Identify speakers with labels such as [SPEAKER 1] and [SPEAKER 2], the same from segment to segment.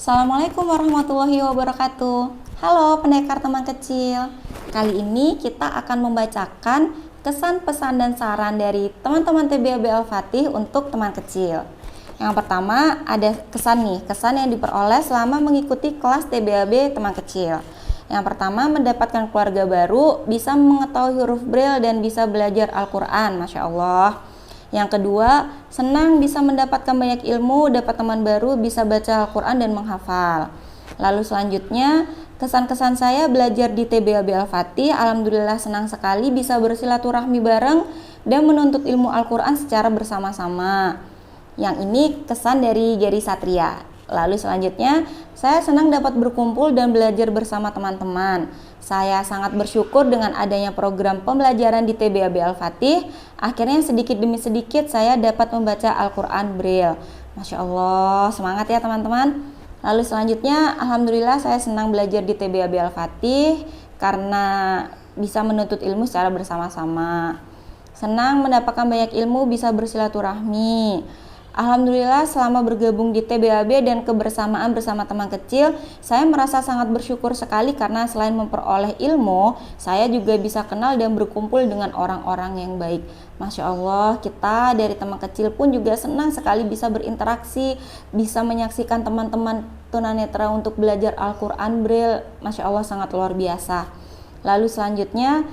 [SPEAKER 1] Assalamualaikum warahmatullahi wabarakatuh. Halo pendekar teman kecil. Kali ini kita akan membacakan kesan, pesan, dan saran dari teman-teman TBAB Al-Fatih untuk teman kecil. Yang pertama ada kesan yang diperoleh selama mengikuti kelas TBAB teman kecil. Yang pertama, mendapatkan keluarga baru, bisa mengetahui huruf Braille dan bisa belajar Al-Quran, Masya Allah. Yang kedua, senang bisa mendapatkan banyak ilmu, dapat teman baru, bisa baca Al-Quran dan menghafal. Lalu selanjutnya, kesan-kesan saya belajar di TBAB Al-Fatih. Alhamdulillah senang sekali bisa bersilaturahmi bareng dan menuntut ilmu Al-Quran secara bersama-sama. Yang ini kesan dari Gary Satria. Lalu selanjutnya, saya senang dapat berkumpul dan belajar bersama teman-teman. Saya sangat bersyukur dengan adanya program pembelajaran di TBAB Al-Fatih. Akhirnya sedikit demi sedikit saya dapat membaca Al-Quran Braille. Masya Allah, semangat ya teman-teman. Lalu selanjutnya, alhamdulillah saya senang belajar di TBAB Al-Fatih karena bisa menuntut ilmu secara bersama-sama. Senang mendapatkan banyak ilmu, bisa bersilaturahmi. Alhamdulillah selama bergabung di TBAB dan kebersamaan bersama teman kecil, saya merasa sangat bersyukur sekali karena selain memperoleh ilmu, saya juga bisa kenal dan berkumpul dengan orang-orang yang baik. Masya Allah, kita dari teman kecil pun juga senang sekali bisa berinteraksi, bisa menyaksikan teman-teman tunanetra untuk belajar Al-Quran Braille. Masya Allah, sangat luar biasa. Lalu selanjutnya,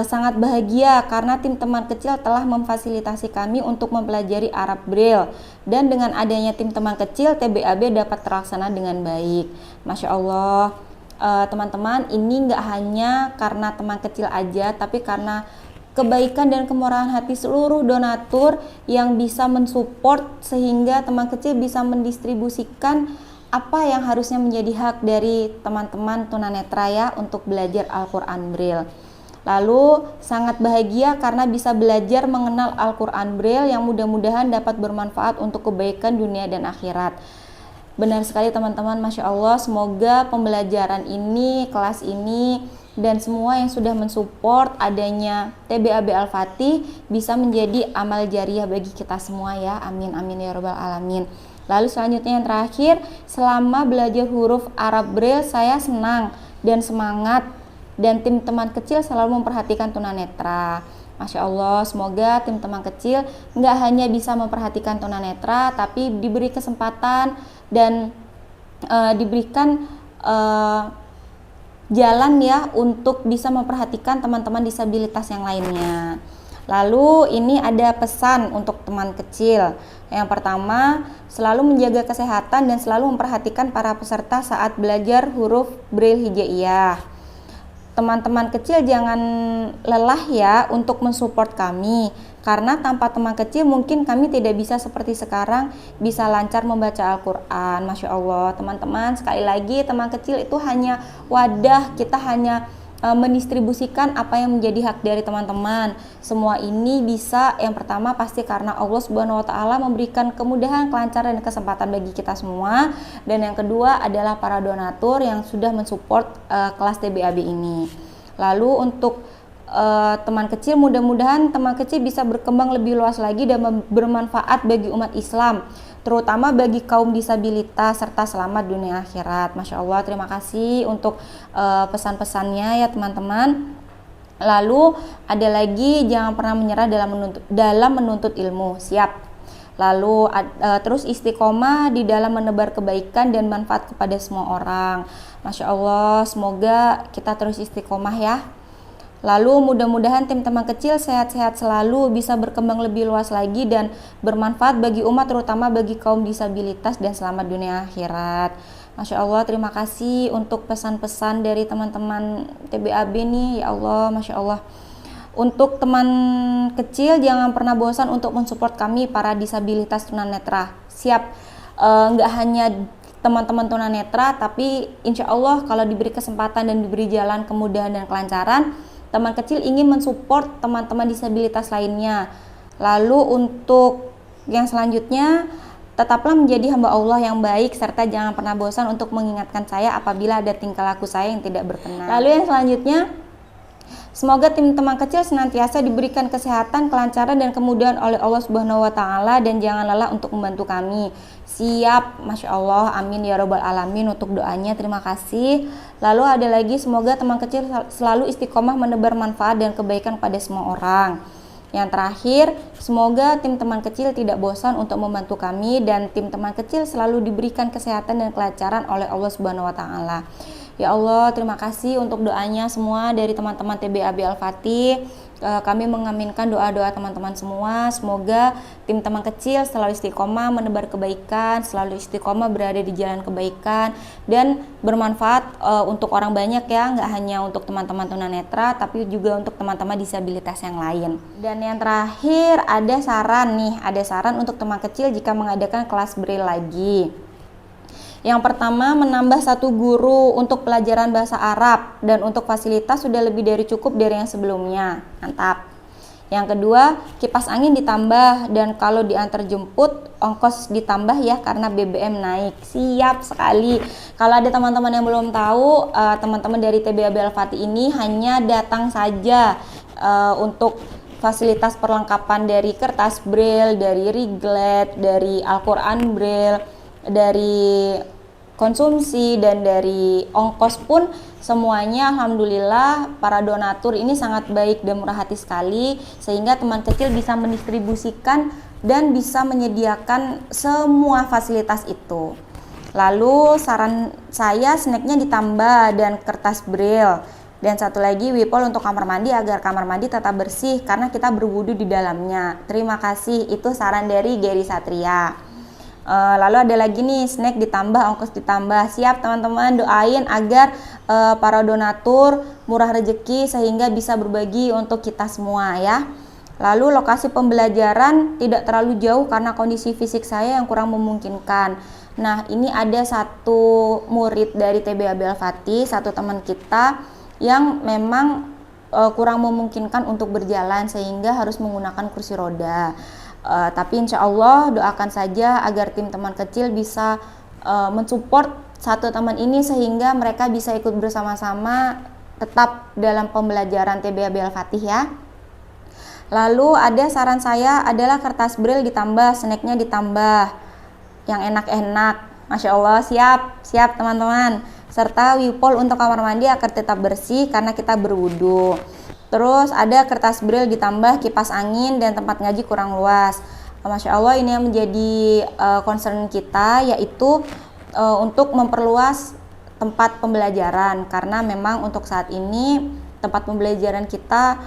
[SPEAKER 1] sangat bahagia karena tim teman kecil telah memfasilitasi kami untuk mempelajari Arab Braille, dan dengan adanya tim teman kecil TBAB dapat terlaksana dengan baik. Masya Allah, teman-teman, ini nggak hanya karena teman kecil aja, tapi karena kebaikan dan kemurahan hati seluruh donatur yang bisa mensupport sehingga teman kecil bisa mendistribusikan apa yang harusnya menjadi hak dari teman-teman tunanetra ya untuk belajar Al-Quran Braille. Lalu sangat bahagia karena bisa belajar mengenal Al-Quran Braille yang mudah-mudahan dapat bermanfaat untuk kebaikan dunia dan akhirat. Benar sekali teman-teman, Masya Allah, semoga pembelajaran ini, kelas ini, dan semua yang sudah mensupport adanya TBAB Al-Fatih bisa menjadi amal jariah bagi kita semua ya. Amin, amin ya rabbal alamin. Lalu selanjutnya yang terakhir, selama belajar huruf Arab Braille saya senang dan semangat, dan tim teman kecil selalu memperhatikan tunanetra. Masya Allah, semoga tim teman kecil nggak hanya bisa memperhatikan tunanetra, tapi diberi kesempatan dan diberikan jalan ya untuk bisa memperhatikan teman-teman disabilitas yang lainnya. Lalu ini ada pesan untuk teman kecil. Yang pertama, selalu menjaga kesehatan dan selalu memperhatikan para peserta saat belajar huruf Braille hijaiyah. Teman-teman kecil jangan lelah ya untuk mensupport kami, karena tanpa teman kecil mungkin kami tidak bisa seperti sekarang bisa lancar membaca Al-Quran. Masya Allah teman-teman, sekali lagi teman kecil itu hanya wadah, kita hanya mendistribusikan apa yang menjadi hak dari teman-teman. Semua ini bisa, yang pertama pasti karena Allah Subhanahu wa Ta'ala memberikan kemudahan, kelancaran, dan kesempatan bagi kita semua. Dan yang kedua adalah para donatur yang sudah mensupport kelas TBAB ini. Lalu untuk teman kecil, mudah-mudahan teman kecil bisa berkembang lebih luas lagi dan bermanfaat bagi umat Islam, terutama bagi kaum disabilitas serta selamat dunia akhirat. Masya Allah, terima kasih untuk pesan-pesannya ya teman-teman. Lalu ada lagi, jangan pernah menyerah dalam menuntut ilmu. Siap. Lalu terus istiqomah di dalam menebar kebaikan dan manfaat kepada semua orang. Masya Allah, semoga kita terus istiqomah ya. Lalu mudah-mudahan tim teman kecil sehat-sehat selalu, bisa berkembang lebih luas lagi dan bermanfaat bagi umat, terutama bagi kaum disabilitas dan selamat dunia akhirat. Masya Allah, terima kasih untuk pesan-pesan dari teman-teman TBAB nih, ya Allah, Masya Allah. Untuk teman kecil jangan pernah bosan untuk mensupport kami para disabilitas tunanetra. Siap, nggak hanya teman-teman tunanetra, tapi insya Allah kalau diberi kesempatan dan diberi jalan kemudahan dan kelancaran, teman kecil ingin mensupport teman-teman disabilitas lainnya. Lalu untuk yang selanjutnya, tetaplah menjadi hamba Allah yang baik serta jangan pernah bosan untuk mengingatkan saya apabila ada tingkah laku saya yang tidak berkenan. Lalu yang selanjutnya, Semoga tim teman kecil senantiasa diberikan kesehatan, kelancaran, dan kemudahan oleh Allah Subhanahu wa Ta'ala, dan jangan lelah untuk membantu kami. Siap, Masya Allah, amin ya Robbal Alamin untuk doanya, terima kasih. Lalu ada lagi, semoga teman kecil selalu istiqomah menebar manfaat dan kebaikan pada semua orang. Yang terakhir, semoga tim teman kecil tidak bosan untuk membantu kami, dan tim teman kecil selalu diberikan kesehatan dan kelancaran oleh Allah Subhanahu wa Ta'ala. Ya Allah, terima kasih untuk doanya semua dari teman-teman TBAB Al-Fatih. Kami mengaminkan doa-doa teman-teman semua. Semoga tim teman kecil selalu istiqomah menebar kebaikan, selalu istiqomah berada di jalan kebaikan, dan bermanfaat untuk orang banyak ya, nggak hanya untuk teman-teman tunanetra, tapi juga untuk teman-teman disabilitas yang lain. Dan yang terakhir, ada saran untuk teman kecil jika mengadakan kelas Braille lagi. Yang pertama, menambah 1 guru untuk pelajaran bahasa Arab, dan untuk fasilitas sudah lebih dari cukup dari yang sebelumnya. Mantap. Yang kedua, kipas angin ditambah, dan kalau diantar jemput ongkos ditambah ya karena BBM naik. Siap sekali. Kalau ada teman-teman yang belum tahu, teman-teman dari TBAB Al-Fatih ini hanya datang saja untuk fasilitas perlengkapan dari kertas Braille, dari Riglet, dari Al-Quran Braille, dari konsumsi, dan dari ongkos pun semuanya alhamdulillah para donatur ini sangat baik dan murah hati sekali, sehingga teman kecil bisa mendistribusikan dan bisa menyediakan semua fasilitas itu. Lalu saran saya, snacknya ditambah dan kertas Braille, dan satu lagi wipol untuk kamar mandi agar kamar mandi tetap bersih karena kita berwudu di dalamnya. Terima kasih, itu saran dari Gary Satria. Lalu ada lagi nih, snack ditambah, ongkos ditambah. Siap teman-teman, doain agar para donatur murah rezeki sehingga bisa berbagi untuk kita semua ya. Lalu lokasi pembelajaran tidak terlalu jauh karena kondisi fisik saya yang kurang memungkinkan. Nah, ini ada satu murid dari TBAB Al-Fatih, satu teman kita yang memang kurang memungkinkan untuk berjalan sehingga harus menggunakan kursi roda. Tapi insya Allah doakan saja agar tim teman kecil bisa mensupport satu teman ini sehingga mereka bisa ikut bersama-sama tetap dalam pembelajaran TBAB Al-Fatih ya. Lalu ada saran saya adalah kertas Braille ditambah, snacknya ditambah yang enak-enak. Masya Allah, siap teman-teman. Serta wipol untuk kamar mandi agar tetap bersih karena kita berwudu. Terus ada kertas Braille ditambah, kipas angin, dan tempat ngaji kurang luas. Masya Allah, ini yang menjadi concern kita, yaitu untuk memperluas tempat pembelajaran, karena memang untuk saat ini tempat pembelajaran kita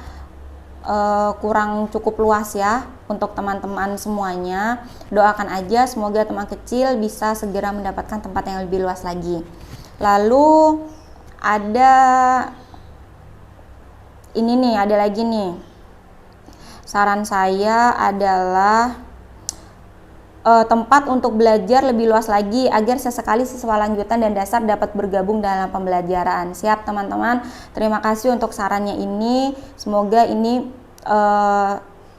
[SPEAKER 1] kurang cukup luas ya untuk teman-teman semuanya. Doakan aja semoga teman kecil bisa segera mendapatkan tempat yang lebih luas lagi. Lalu ada ini nih, ada lagi nih. Saran saya adalah tempat untuk belajar lebih luas lagi agar sesekali siswa lanjutan dan dasar dapat bergabung dalam pembelajaran. Siap teman-teman, terima kasih untuk sarannya ini. Semoga ini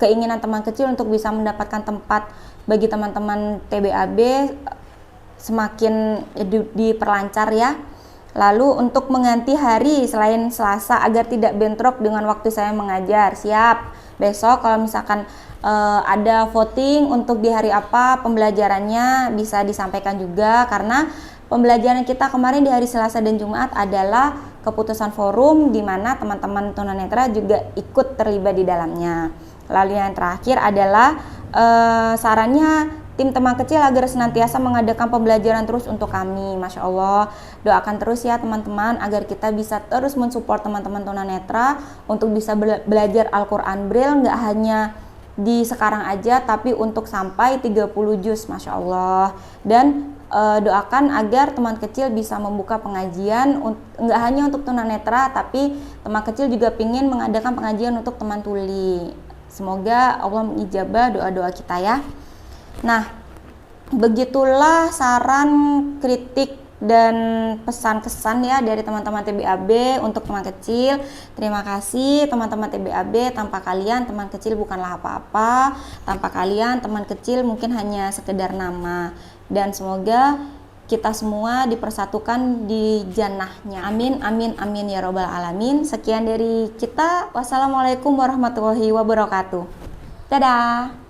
[SPEAKER 1] keinginan teman kecil untuk bisa mendapatkan tempat bagi teman-teman TBAB semakin diperlancar ya. Lalu untuk mengganti hari selain Selasa agar tidak bentrok dengan waktu saya mengajar. Siap. Besok kalau misalkan ada voting untuk di hari apa pembelajarannya bisa disampaikan juga, karena pembelajaran kita kemarin di hari Selasa dan Jumat adalah keputusan forum di mana teman-teman tunanetra juga ikut terlibat di dalamnya. Lalu yang terakhir adalah sarannya tim teman kecil agar senantiasa mengadakan pembelajaran terus untuk kami. Masya Allah, doakan terus ya teman-teman agar kita bisa terus mensupport teman-teman tunanetra untuk bisa belajar Al-Quran Braille, nggak hanya di sekarang aja tapi untuk sampai 30 juz. Masya Allah. Dan doakan agar teman kecil bisa membuka pengajian nggak hanya untuk tunanetra, tapi teman kecil juga ingin mengadakan pengajian untuk teman tuli. Semoga Allah mengijabah doa-doa kita ya. Nah, begitulah saran, kritik, dan pesan-kesan ya dari teman-teman TBAB untuk teman kecil. Terima kasih teman-teman TBAB, tanpa kalian teman kecil bukanlah apa-apa. Tanpa kalian teman kecil mungkin hanya sekedar nama. Dan semoga kita semua dipersatukan di jannahnya. Amin, amin, amin ya robbal alamin. Sekian dari kita. Wassalamualaikum warahmatullahi wabarakatuh. Dadah.